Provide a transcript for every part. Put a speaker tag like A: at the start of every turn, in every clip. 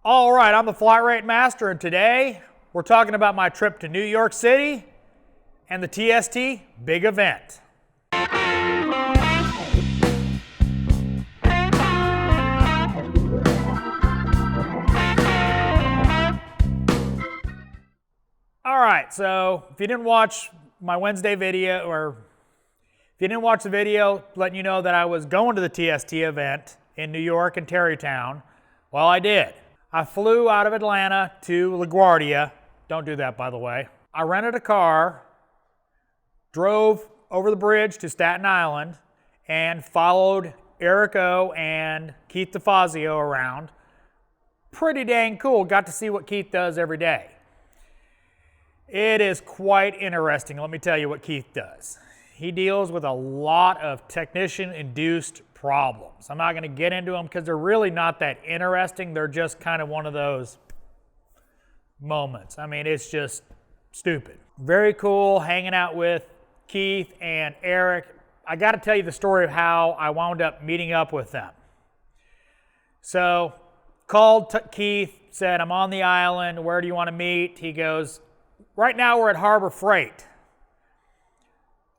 A: All right, I'm the Flat Rate Master, and today we're talking about my trip to New York City and the TST big event. All right, so if you didn't watch my Wednesday video, or if you didn't watch the video letting you know that I was going to the TST event in New York and Tarrytown, well, I did. I flew out of Atlanta to LaGuardia. Don't do that, by the way. I rented a car, drove over the bridge to Staten Island, and followed Eric O and Keith DeFazio around. Pretty dang cool. Got to see what Keith does every day. It is quite interesting. Let me tell you what Keith does. He deals with a lot of technician-induced problems. I'm not going to get into them because they're really not that interesting. They're just kind of one of those moments. I mean, it's just stupid. Very cool hanging out with Keith and Eric. I got to tell you the story of how I wound up meeting up with them. So, called Keith, said, I'm on the island. Where do you want to meet? He goes, right now we're at Harbor Freight.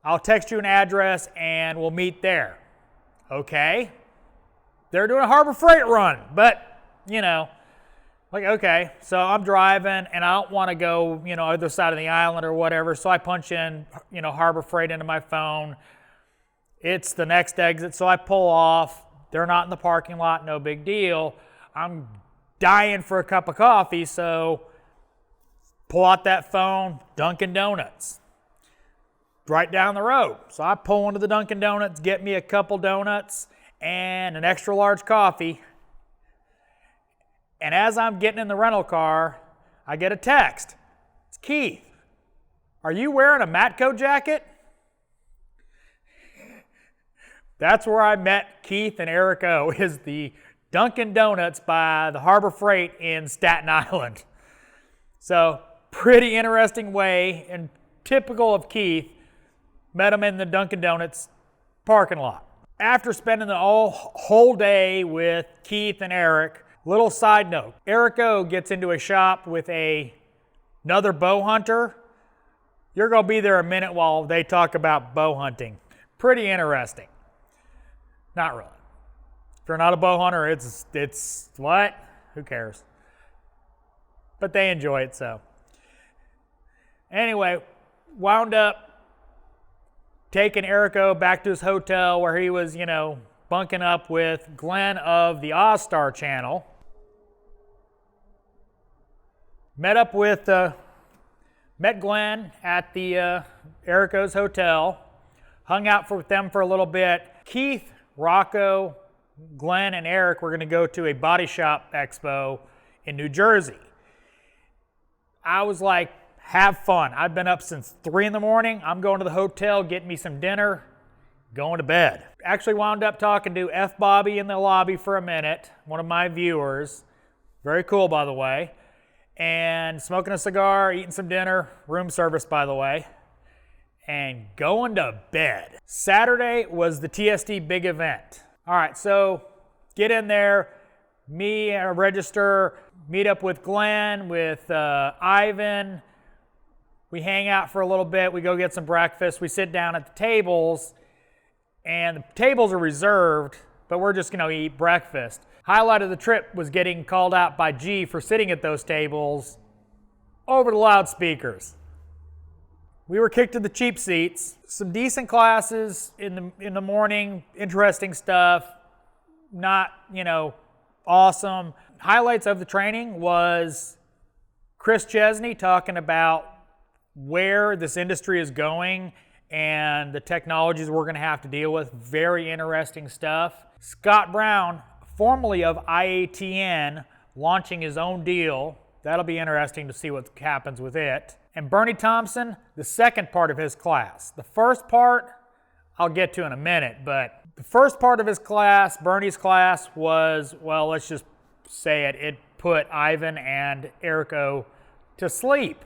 A: I'll text you an address and we'll meet there. Okay. They're doing a Harbor Freight run, but, you know, like, okay. So I'm driving and I don't want to go, other side of the island or whatever. So I punch in, Harbor Freight into my phone. It's the next exit. So I pull off. They're not in the parking lot. No big deal. I'm dying for a cup of coffee. So pull out that phone, Dunkin Donuts. Right down the road. So I pull into the Dunkin Donuts, get me a couple donuts and an extra large coffee. And as I'm getting in the rental car, I get a text. It's Keith. Are you wearing a Matco jacket? That's where I met Keith and Eric O, is the Dunkin Donuts by the Harbor Freight in Staten Island. So pretty interesting way, and typical of Keith. Met him in the Dunkin Donuts parking lot. After spending the whole day with Keith and Eric, little side note, Eric O gets into a shop with another bow hunter. You're going to be there a minute while they talk about bow hunting. Pretty interesting. Not really. If you're not a bow hunter, it's what? Who cares? But they enjoy it, so. Anyway, wound up taking Eric O back to his hotel where he was, bunking up with Glenn of the Ozzstar Channel. Met Glenn at the Eric O's hotel. Hung out with them for a little bit. Keith, Rocco, Glenn, and Eric were going to go to a body shop expo in New Jersey. I was like, have fun. I've been up since 3 in the morning. I'm going to the hotel, getting me some dinner, going to bed. Actually wound up talking to F. Bobby in the lobby for a minute, one of my viewers. Very cool, by the way. And smoking a cigar, eating some dinner, room service, by the way, and going to bed. Saturday was the TST big event. All right, so get in there, register, meet up with Glenn, with Ivan. We hang out for a little bit. We go get some breakfast. We sit down at the tables, and the tables are reserved, but we're just going to eat breakfast. Highlight of the trip was getting called out by G for sitting at those tables over the loudspeakers. We were kicked to the cheap seats. Some decent classes in the morning, interesting stuff. Not, awesome. Highlights of the training was Chris Chesney talking about where this industry is going and the technologies we're going to have to deal with. Very interesting stuff. Scott Brown, formerly of IATN, launching his own deal. That'll be interesting to see what happens with it. And Bernie Thompson, the second part of his class. The first part I'll get to in a minute, but the first part of his class, Bernie's class, was, well, let's just say it put Ivan and Eric O to sleep.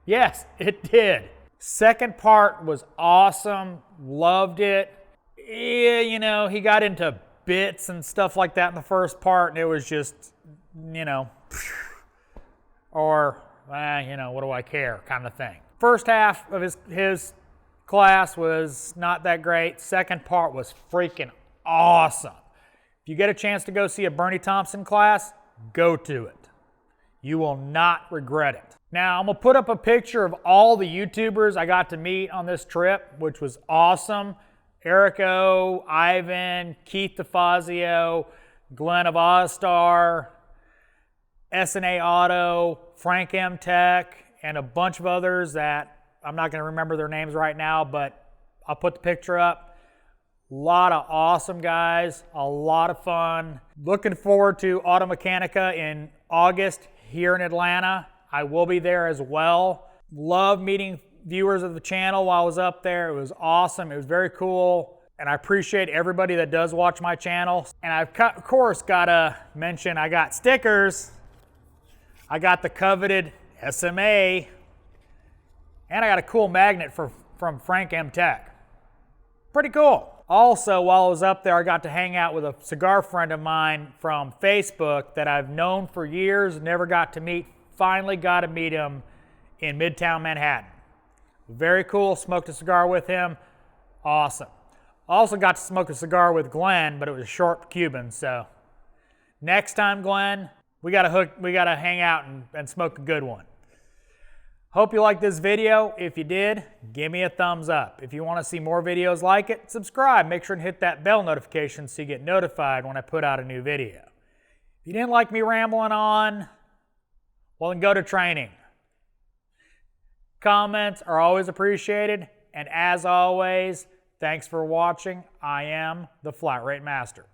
A: Yes, it did. Second part was awesome. Loved it. He got into bits and stuff like that in the first part, and it was just, or, you know, what do I care kind of thing. First half of his class was not that great. Second part was freaking awesome. If you get a chance to go see a Bernie Thompson class, go to it. You will not regret it. Now, I'm going to put up a picture of all the YouTubers I got to meet on this trip, which was awesome. Erico, Ivan, Keith DeFazio, Glenn of Ozzstar, S&A Auto, Frank M Tech, and a bunch of others that I'm not going to remember their names right now, but I'll put the picture up. A lot of awesome guys, a lot of fun. Looking forward to Auto Mechanica in August here in Atlanta. I will be there as well. Love meeting viewers of the channel while I was up there. It was awesome. It was very cool. And I appreciate everybody that does watch my channel. And I've, of course, got to mention I got stickers. I got the coveted SMA. And I got a cool magnet from Frank M Tech. Pretty cool. Also, while I was up there, I got to hang out with a cigar friend of mine from Facebook that I've known for years, never got to meet. Finally got to meet him in Midtown Manhattan. Very cool. Smoked a cigar with him. Awesome. Also got to smoke a cigar with Glenn, but it was a short Cuban. So next time, Glenn, we got to hang out and smoke a good one. Hope you liked this video. If you did, give me a thumbs up. If you want to see more videos like it, subscribe. Make sure and hit that bell notification so you get notified when I put out a new video. If you didn't like me rambling on, well, then go to training. Comments are always appreciated. And as always, thanks for watching. I am the Flat Rate Master.